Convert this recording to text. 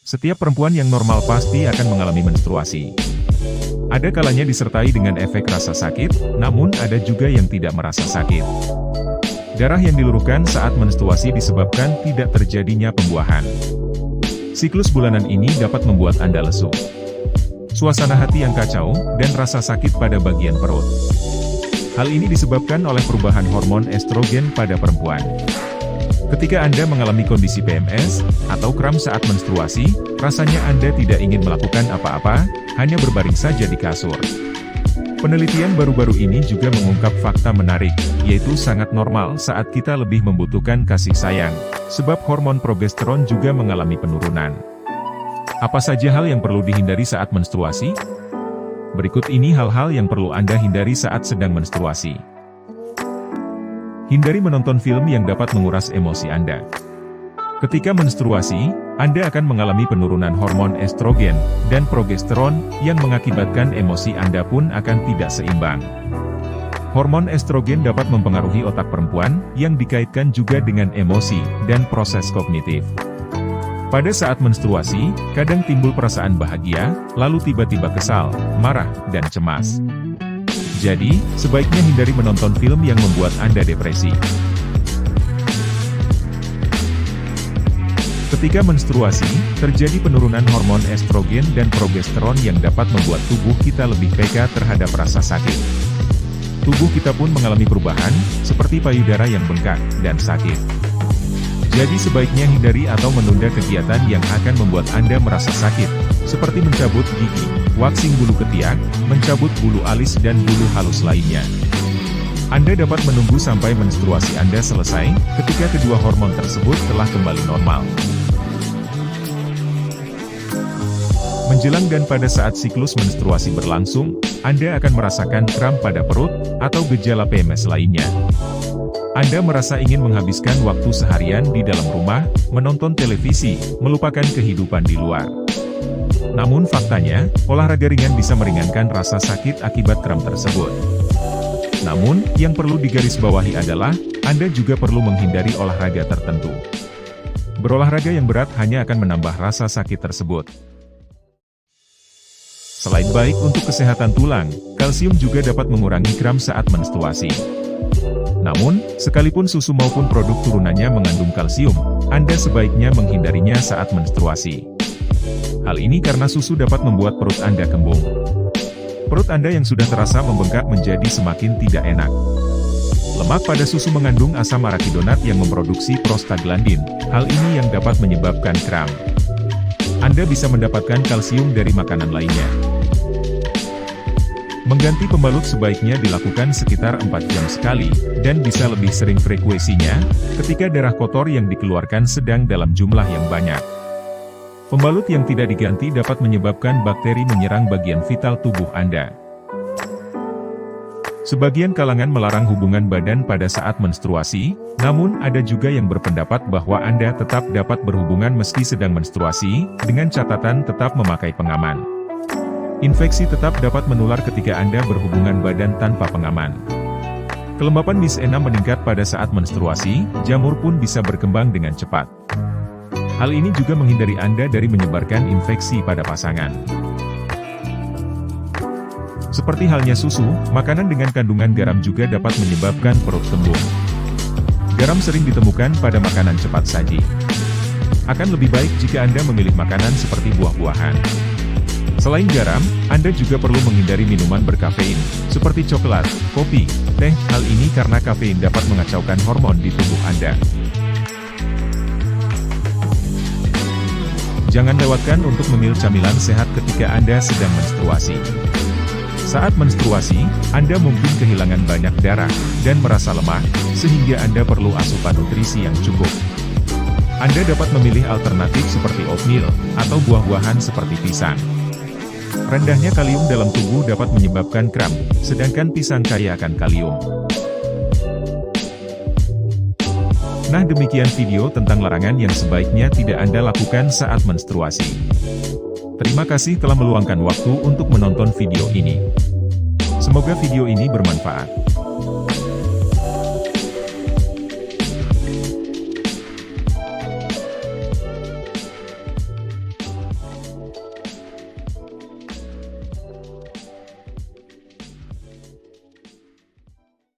Setiap perempuan yang normal pasti akan mengalami menstruasi. Ada kalanya disertai dengan efek rasa sakit, namun ada juga yang tidak merasa sakit. Darah yang diluruhkan saat menstruasi disebabkan tidak terjadinya pembuahan. Siklus bulanan ini dapat membuat Anda lesu, suasana hati yang kacau, dan rasa sakit pada bagian perut. Hal ini disebabkan oleh perubahan hormon estrogen pada perempuan. Ketika Anda mengalami kondisi PMS, atau kram saat menstruasi, rasanya Anda tidak ingin melakukan apa-apa, hanya berbaring saja di kasur. Penelitian baru-baru ini juga mengungkap fakta menarik, yaitu sangat normal saat kita lebih membutuhkan kasih sayang, sebab hormon progesteron juga mengalami penurunan. Apa saja hal yang perlu dihindari saat menstruasi? Berikut ini hal-hal yang perlu Anda hindari saat sedang menstruasi. Hindari menonton film yang dapat menguras emosi Anda. Ketika menstruasi, Anda akan mengalami penurunan hormon estrogen dan progesteron yang mengakibatkan emosi Anda pun akan tidak seimbang. Hormon estrogen dapat mempengaruhi otak perempuan yang dikaitkan juga dengan emosi dan proses kognitif. Pada saat menstruasi, kadang timbul perasaan bahagia, lalu tiba-tiba kesal, marah, dan cemas. Jadi, sebaiknya hindari menonton film yang membuat Anda depresi. Ketika menstruasi, terjadi penurunan hormon estrogen dan progesteron yang dapat membuat tubuh kita lebih peka terhadap rasa sakit. Tubuh kita pun mengalami perubahan, seperti payudara yang bengkak dan sakit. Jadi sebaiknya hindari atau menunda kegiatan yang akan membuat Anda merasa sakit, seperti mencabut gigi, waxing bulu ketiak, mencabut bulu alis dan bulu halus lainnya. Anda dapat menunggu sampai menstruasi Anda selesai, ketika kedua hormon tersebut telah kembali normal. Menjelang dan pada saat siklus menstruasi berlangsung, Anda akan merasakan kram pada perut, atau gejala PMS lainnya. Anda merasa ingin menghabiskan waktu seharian di dalam rumah, menonton televisi, melupakan kehidupan di luar. Namun faktanya, olahraga ringan bisa meringankan rasa sakit akibat kram tersebut. Namun, yang perlu digarisbawahi adalah, Anda juga perlu menghindari olahraga tertentu. Berolahraga yang berat hanya akan menambah rasa sakit tersebut. Selain baik untuk kesehatan tulang, kalsium juga dapat mengurangi kram saat menstruasi. Namun, sekalipun susu maupun produk turunannya mengandung kalsium, Anda sebaiknya menghindarinya saat menstruasi. Hal ini karena susu dapat membuat perut Anda kembung. Perut Anda yang sudah terasa membengkak menjadi semakin tidak enak. Lemak pada susu mengandung asam arachidonat yang memproduksi prostaglandin, hal ini yang dapat menyebabkan kram. Anda bisa mendapatkan kalsium dari makanan lainnya. Mengganti pembalut sebaiknya dilakukan sekitar 4 jam sekali, dan bisa lebih sering frekuensinya, ketika darah kotor yang dikeluarkan sedang dalam jumlah yang banyak. Pembalut yang tidak diganti dapat menyebabkan bakteri menyerang bagian vital tubuh Anda. Sebagian kalangan melarang hubungan badan pada saat menstruasi, namun ada juga yang berpendapat bahwa Anda tetap dapat berhubungan meski sedang menstruasi, dengan catatan tetap memakai pengaman. Infeksi tetap dapat menular ketika Anda berhubungan badan tanpa pengaman. Kelembapan misena meningkat pada saat menstruasi, jamur pun bisa berkembang dengan cepat. Hal ini juga menghindari Anda dari menyebarkan infeksi pada pasangan. Seperti halnya susu, makanan dengan kandungan garam juga dapat menyebabkan perut kembung. Garam sering ditemukan pada makanan cepat saji. Akan lebih baik jika Anda memilih makanan seperti buah-buahan. Selain garam, Anda juga perlu menghindari minuman berkafein, seperti coklat, kopi, teh. Hal ini karena kafein dapat mengacaukan hormon di tubuh Anda. Jangan lewatkan untuk memil camilan sehat ketika Anda sedang menstruasi. Saat menstruasi, Anda mungkin kehilangan banyak darah, dan merasa lemah, sehingga Anda perlu asupan nutrisi yang cukup. Anda dapat memilih alternatif seperti oatmeal, atau buah-buahan seperti pisang. Rendahnya kalium dalam tubuh dapat menyebabkan kram, sedangkan pisang kaya akan kalium. Nah demikian video tentang larangan yang sebaiknya tidak Anda lakukan saat menstruasi. Terima kasih telah meluangkan waktu untuk menonton video ini. Semoga video ini bermanfaat.